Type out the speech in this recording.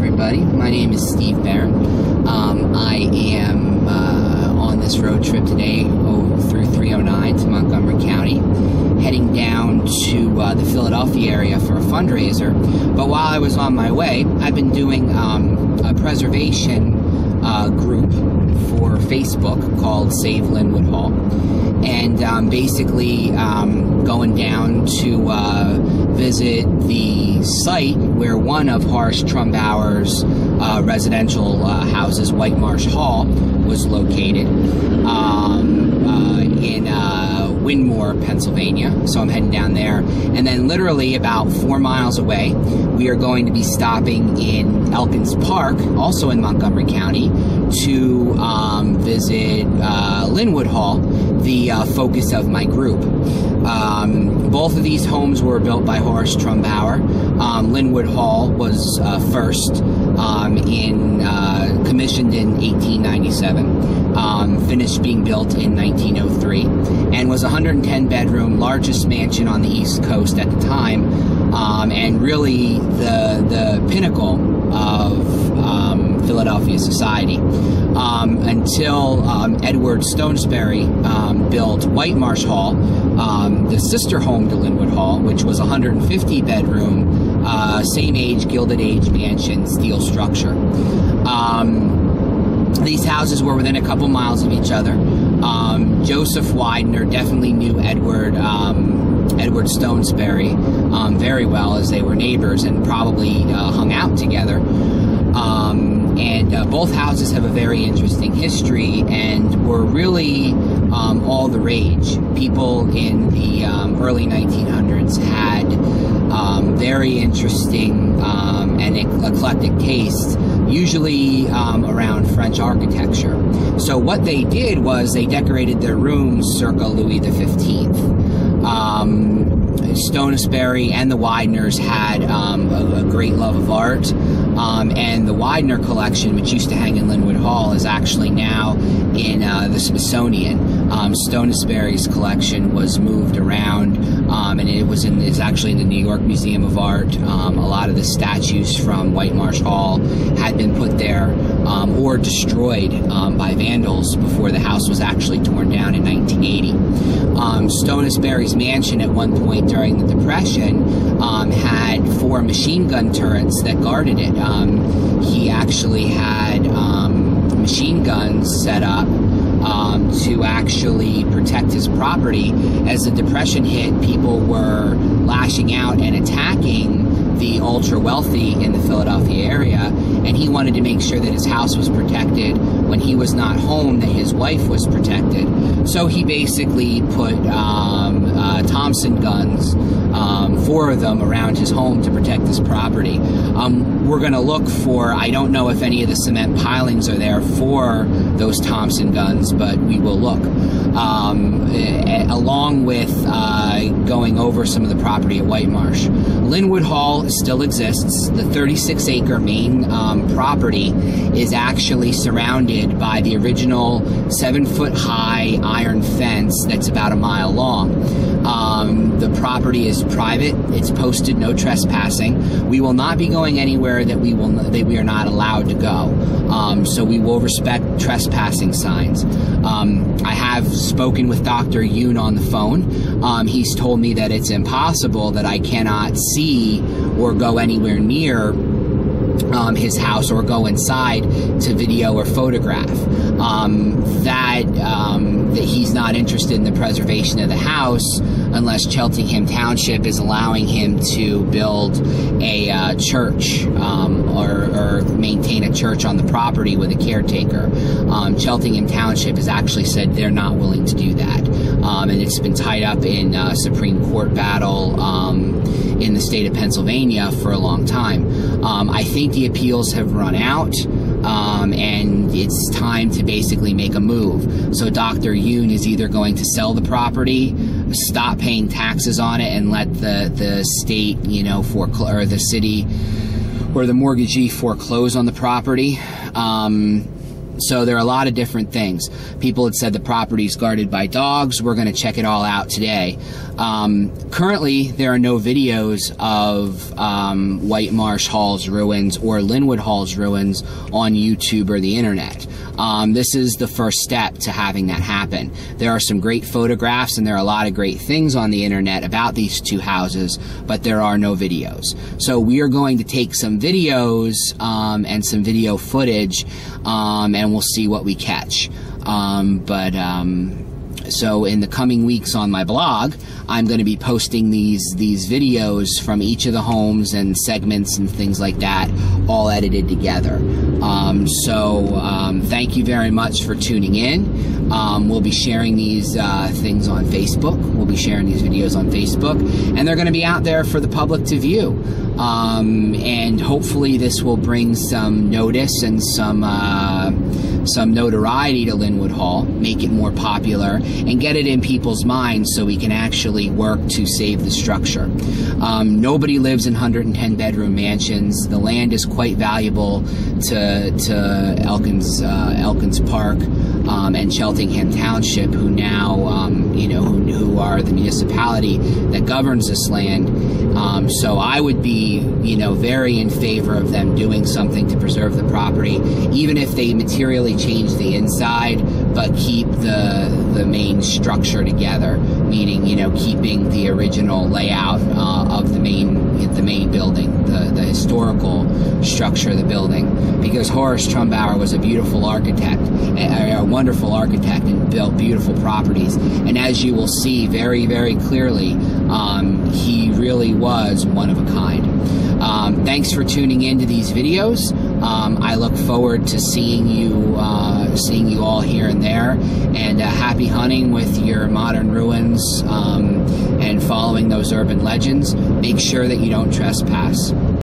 everybody. My name is Steve Barron. I am on this road trip today through 309 to Montgomery County, heading down to the Philadelphia area for a fundraiser. But while I was on my way, I've been doing a preservation group for Facebook called Save Lynnewood Hall, and basically going down to visit the site where one of Horace Trumbauer's residential houses, Whitemarsh Hall, was located in Whitemarsh, Pennsylvania. So I'm heading down there, and then literally about 4 miles away, we are going to be stopping in Elkins Park, also in Montgomery County, to visit Lynnewood Hall, the focus of my group. Both of these homes were built by Horace Trumbauer. Lynnewood Hall was first commissioned in 1897, finished being built in 1903, and was a 110-bedroom, largest mansion on the East Coast at the time, and really the pinnacle of Philadelphia society. Until Edward Stonesbury built Whitemarsh Hall, the sister home to Lynnewood Hall, which was a 150-bedroom, same age, Gilded Age mansion, steel structure. These houses were within a couple miles of each other. Joseph Widener definitely knew Edward Stonesbury very well, as they were neighbors and probably hung out together. And both houses have a very interesting history and were really all the rage. People in the early 1900s had very interesting and eclectic tastes, usually around French architecture. So what they did was they decorated their rooms circa Louis XV. Stonesbury and the Wideners had a great love of art, and the Widener collection, which used to hang in Lynnewood Hall, is actually now in the Smithsonian. Stonesbury's collection was moved around, and it's actually in the New York Museum of Art. A lot of the statues from Whitemarsh Hall had been put there or destroyed by vandals before the house was actually torn down in 1980. Stonesbury's mansion at one point during the Depression had 4 machine gun turrets that guarded it. He actually had machine guns set up to actually protect his property. As the Depression hit, people were lashing out and attacking the ultra-wealthy in the Philadelphia area, and he wanted to make sure that his house was protected when he was not home, that his wife was protected. So he basically put Thompson guns, 4 of them, around his home to protect his property. We're going to look for, I don't know if any of the cement pilings are there for those Thompson guns, but we will look. Along with going over some of the property at Whitemarsh. Lynnewood Hall still exists. The 36-acre main property is actually surrounded by the original 7-foot-high iron fence that's about a mile long. The property is private. It's posted no trespassing. We will not be going anywhere that we are not allowed to go. So we will respect trespassing signs. I have spoken with Dr. Yoon on the phone. He's told me that it's impossible, that I cannot see or go anywhere near his house or go inside to video or photograph. That he's not interested in the preservation of the house unless Cheltenham Township is allowing him to build a church or maintain a church on the property with a caretaker. Cheltenham Township has actually said they're not willing to do that, and it's been tied up in a Supreme Court battle in the state of Pennsylvania for a long time. I think the appeals have run out, and it's time to basically make a move. So Dr. Yoon is either going to sell the property, stop paying taxes on it, and let the state, or the city or the mortgagee foreclose on the property. So there are a lot of different things. People had said the property is guarded by dogs. We're going to check it all out today. Currently, there are no videos of Whitemarsh Hall's ruins or Lynnewood Hall's ruins on YouTube or the internet. This is the first step to having that happen. There are some great photographs and there are a lot of great things on the internet about these two houses, but there are no videos. So we are going to take some videos and some video footage, and we'll see what we catch. So in the coming weeks on my blog, I'm going to be posting these videos from each of the homes and segments and things like that, all edited together. Thank you very much for tuning in. We'll be sharing these things on Facebook. We'll be sharing these videos on Facebook, and they're going to be out there for the public to view. And hopefully this will bring some notice and some notoriety to Lynnewood Hall, make it more popular, and get it in people's minds so we can actually work to save the structure. Nobody lives in 110 bedroom mansions. The land is quite valuable to Elkins Park and Cheltenham Township, who now who are the municipality that governs this land. So I would be very in favor of them doing something to preserve the property, even if they materially change the inside but keep the main structure together, meaning keeping the original layout of the main building, the historical structure of the building, because Horace Trumbauer was a beautiful architect, a wonderful architect, and built beautiful properties. And as you will see very, very clearly, he really was one of a kind. Thanks for tuning into these videos. I look forward to seeing you all here and there, and happy hunting with your modern ruins and following those urban legends. Make sure that you don't trespass.